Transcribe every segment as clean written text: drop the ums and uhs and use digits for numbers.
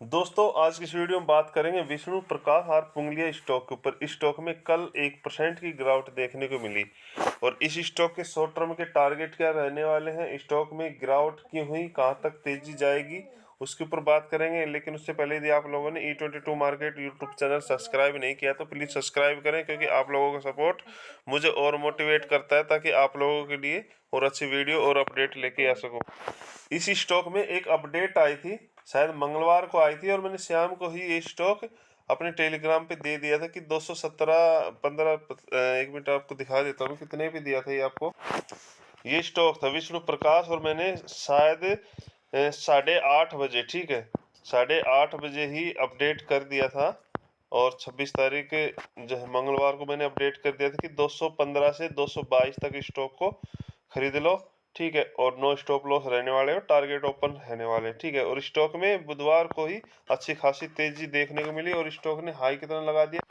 दोस्तों आज की इस वीडियो में बात करेंगे विष्णु प्रकाश आर पुंगलिया स्टॉक के ऊपर। इस स्टॉक में कल 1% की गिरावट देखने को मिली और इस स्टॉक के शॉर्ट टर्म के टारगेट क्या रहने वाले हैं, स्टॉक में गिरावट क्यों हुई, कहां तक तेजी जाएगी, उसके ऊपर बात करेंगे। लेकिन उससे पहले यदि आप लोगों ने E22 market YouTube channel subscribe नहीं किया तो प्लीज़ सब्सक्राइब करें, क्योंकि आप लोगों का सपोर्ट मुझे और मोटिवेट करता है ताकि आप लोगों के लिए और अच्छी वीडियो और अपडेट लेके आ सकूं। इस स्टॉक में एक अपडेट आई थी, शायद मंगलवार को आई थी, और मैंने शाम को ही ये स्टॉक अपने टेलीग्राम पे दे दिया था कि 217 15 एक मिनट आपको दिखा देता हूँ कितने पे दिया था ये आपको। ये स्टॉक था विष्णु प्रकाश और मैंने शायद 8:30 बजे, ठीक है, 8:30 बजे ही अपडेट कर दिया था। और 26 तारीख जो है मंगलवार को मैंने अपडेट कर दिया था कि 215 से 222 तक स्टॉक को खरीद लो, ठीक है, और नो स्टॉप लॉस रहने वाले हो, टारगेट ओपन रहने वाले, ठीक है। और स्टॉक में बुधवार को ही अच्छी खासी तेजी देखने को मिली और स्टॉक ने हाई कितना लगा दिया,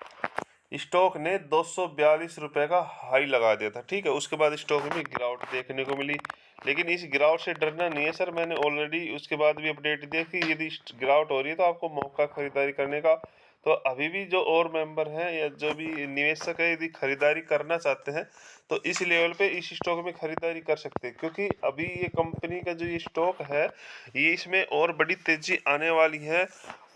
स्टॉक ने 242 रुपए का हाई लगा दिया था, ठीक है। उसके बाद स्टॉक में गिरावट देखने को मिली, लेकिन इस गिरावट से डरना नहीं है सर। मैंने ऑलरेडी उसके बाद भी अपडेट दिया कि यदि गिरावट हो रही है तो आपको मौका खरीदारी करने का। तो अभी भी जो और मेंबर हैं या जो भी निवेशक है, यदि खरीदारी करना चाहते हैं तो इस लेवल पे इस स्टॉक में खरीदारी कर सकते हैं, क्योंकि अभी ये कंपनी का जो ये स्टॉक है ये इसमें और बड़ी तेजी आने वाली है।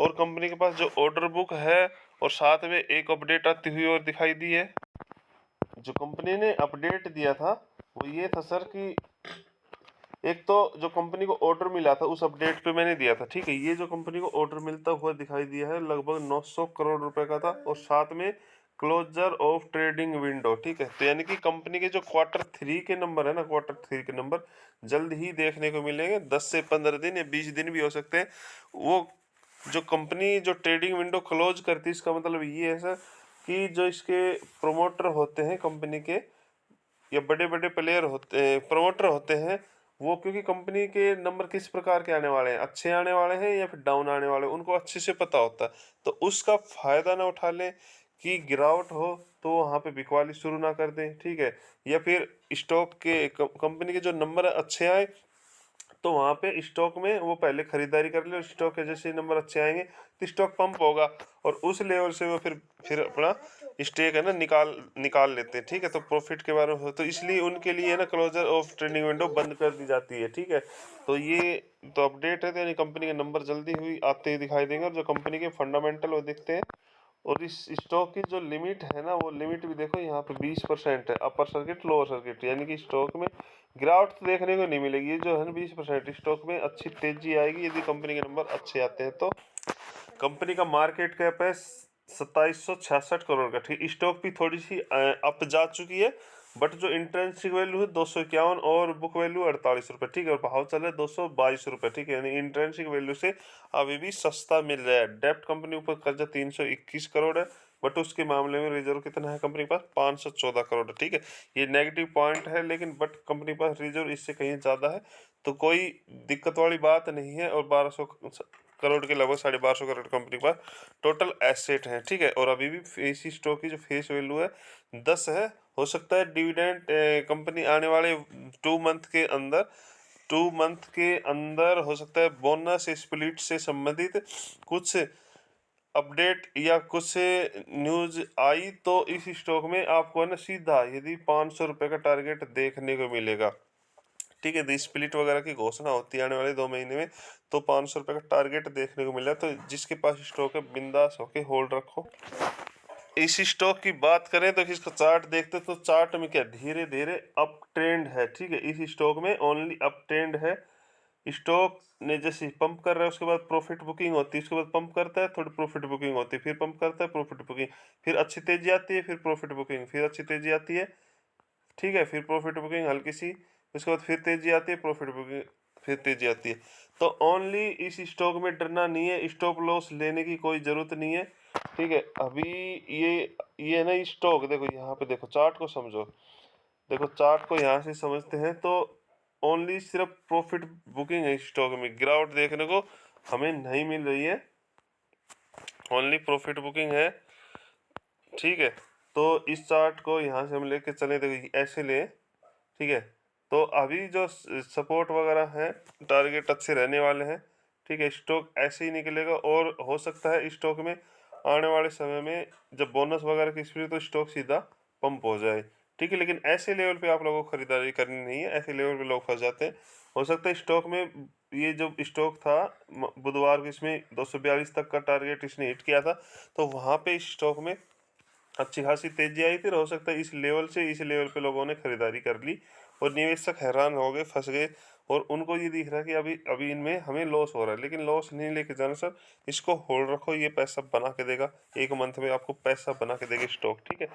और कंपनी के पास जो ऑर्डर बुक है, और साथ में एक अपडेट आती हुई और दिखाई दी है। जो कंपनी ने अपडेट दिया था वो ये था सर कि एक तो जो कंपनी को ऑर्डर मिला था उस अपडेट पे मैंने दिया था, ठीक है। ये जो कंपनी को ऑर्डर मिलता हुआ दिखाई दिया है लगभग 900 करोड़ रुपए का था, और साथ में क्लोजर ऑफ ट्रेडिंग विंडो, ठीक है। तो यानी कि कंपनी के जो Q3 के नंबर है ना, Q3 के नंबर जल्द ही देखने को मिलेंगे, 10 से 15 दिन या 20 दिन भी हो सकते हैं। वो जो कंपनी जो ट्रेडिंग विंडो क्लोज करती है, इसका मतलब ये है सर कि जो इसके प्रोमोटर होते हैं कंपनी के, या बड़े बड़े प्लेयर होते हैं, प्रमोटर होते हैं, वो क्योंकि कंपनी के नंबर किस प्रकार के आने वाले हैं, अच्छे आने वाले हैं या फिर डाउन आने वाले हैं, उनको अच्छे से पता होता है। तो उसका फायदा ना उठा लें कि गिरावट हो तो वहाँ पे बिकवाली शुरू ना कर दें, ठीक है। या फिर स्टॉक के कंपनी के जो नंबर अच्छे आए तो वहाँ पे स्टॉक में वो पहले खरीदारी कर ले, और स्टॉक के जैसे नंबर अच्छे आएंगे तो स्टॉक पंप होगा और उस लेवल से वो फिर अपना स्टेक है ना निकाल निकाल लेते हैं, ठीक है। तो प्रॉफिट के बारे में हो तो इसलिए उनके लिए ना क्लोजर ऑफ ट्रेडिंग विंडो बंद कर दी जाती है, ठीक है। तो ये तो अपडेट है, तो यानी कंपनी के नंबर जल्दी हुई आते ही दिखाई देंगे, और जो कंपनी के फंडामेंटल वो दिखते हैं। और इस स्टॉक की जो लिमिट है ना, वो लिमिट भी देखो यहाँ पे 20% है, अपर सर्किट लोअर सर्किट, यानी कि स्टॉक में गिरावट तो देखने को नहीं मिलेगी। ये जो है ना 20%, स्टॉक में अच्छी तेजी आएगी यदि कंपनी के नंबर अच्छे आते हैं। तो कंपनी का मार्केट कैप है 2766 करोड़ का, ठीक। स्टॉक भी थोड़ी सी अप जा चुकी है, बट जो इंट्रेंसिक वैल्यू है 251 और बुक वैल्यू 48 रुपये, ठीक है। और भाव चल रहा है 222 रुपये, ठीक है। यानी इंट्रेंसिक वैल्यू से अभी भी सस्ता मिल रहा है। डेप्ट कंपनी ऊपर कर्जा 321 करोड़ है, बट उसके मामले में रिजर्व कितना है कंपनी के पास, 514 करोड़ है, ठीक है। ये नेगेटिव पॉइंट है, लेकिन बट कंपनी के पास रिजर्व इससे कहीं ज़्यादा है, तो कोई दिक्कत वाली बात नहीं है। और 1200 करोड़ के लगभग 1250 करोड़ कंपनी के पास टोटल एसेट है, ठीक है। और अभी भी इसी स्टॉक की जो फेस वैल्यू है 10 है। हो सकता है डिविडेंड कंपनी आने वाले 2 मंथ के अंदर हो सकता है बोनस स्प्लिट से संबंधित कुछ अपडेट या कुछ न्यूज आई तो इस स्टॉक में आपको है ना सीधा यदि 500 रुपये का टारगेट देखने को मिलेगा, ठीक है। दी स्प्लिट वगैरह की घोषणा होती है आने वाले 2 महीने में, तो 500 रुपये का टारगेट देखने को मिला। तो जिसके पास स्टॉक है बिंदास होके होल्ड रखो। इस स्टॉक की बात करें तो इसका चार्ट देखते तो चार्ट में क्या धीरे धीरे अप ट्रेंड है, ठीक है। इस स्टॉक में ओनली अप ट्रेंड है। स्टॉक ने जैसे पंप कर रहा है उसके बाद प्रॉफिट बुकिंग होती है, उसके बाद पंप करता है, थोड़ी प्रॉफिट बुकिंग होती है, फिर पंप करता है, प्रॉफिट बुकिंग, फिर अच्छी तेजी आती है, फिर प्रॉफिट बुकिंग, फिर अच्छी तेजी आती है, ठीक है, फिर प्रॉफिट बुकिंग हल्की सी, उसके बाद फिर तेजी आती है, प्रॉफिट बुकिंग, फिर तेजी आती है। तो ओनली इस स्टॉक में डरना नहीं है, स्टॉप लॉस लेने की कोई ज़रूरत नहीं है, ठीक है। अभी ये ना स्टॉक देखो, यहाँ पे देखो चार्ट को समझो, देखो चार्ट को यहाँ से समझते हैं तो ओनली सिर्फ प्रॉफिट बुकिंग है। स्टॉक में गिरावट देखने को हमें नहीं मिल रही है, ओनली प्रॉफिट बुकिंग है, ठीक है। तो इस चार्ट को यहाँ से हम लेके चले, देखो ऐसे ले, ठीक है। तो अभी जो सपोर्ट वगैरह है टारगेट अच्छे रहने वाले हैं, ठीक है, स्टॉक ऐसे ही निकलेगा और हो सकता है स्टॉक में आने वाले समय में जब बोनस वगैरह की स्पीड तो स्टॉक सीधा पंप हो जाए। ठीक है, लेकिन ऐसे लेवल पे आप लोगों को खरीदारी करनी नहीं है, ऐसे लेवल पे लोग फंस जाते हैं। हो सकता है स्टॉक में ये जो स्टॉक था बुधवार को इसमें 242 तक का टारगेट इसने हिट किया था, तो वहाँ पे इस स्टॉक में अच्छी खासी तेजी आई थी। हो सकता है इस लेवल पे लोगों ने खरीदारी कर ली और निवेशक हैरान हो गए, फंस गए और उनको ये दिख रहा है कि अभी अभी इनमें हमें लॉस हो रहा है, लेकिन लॉस नहीं लेके जाना सर, इसको होल्ड रखो, ये पैसा बना के देगा, 1 मंथ में आपको पैसा बना के देगा स्टॉक। ठीक है,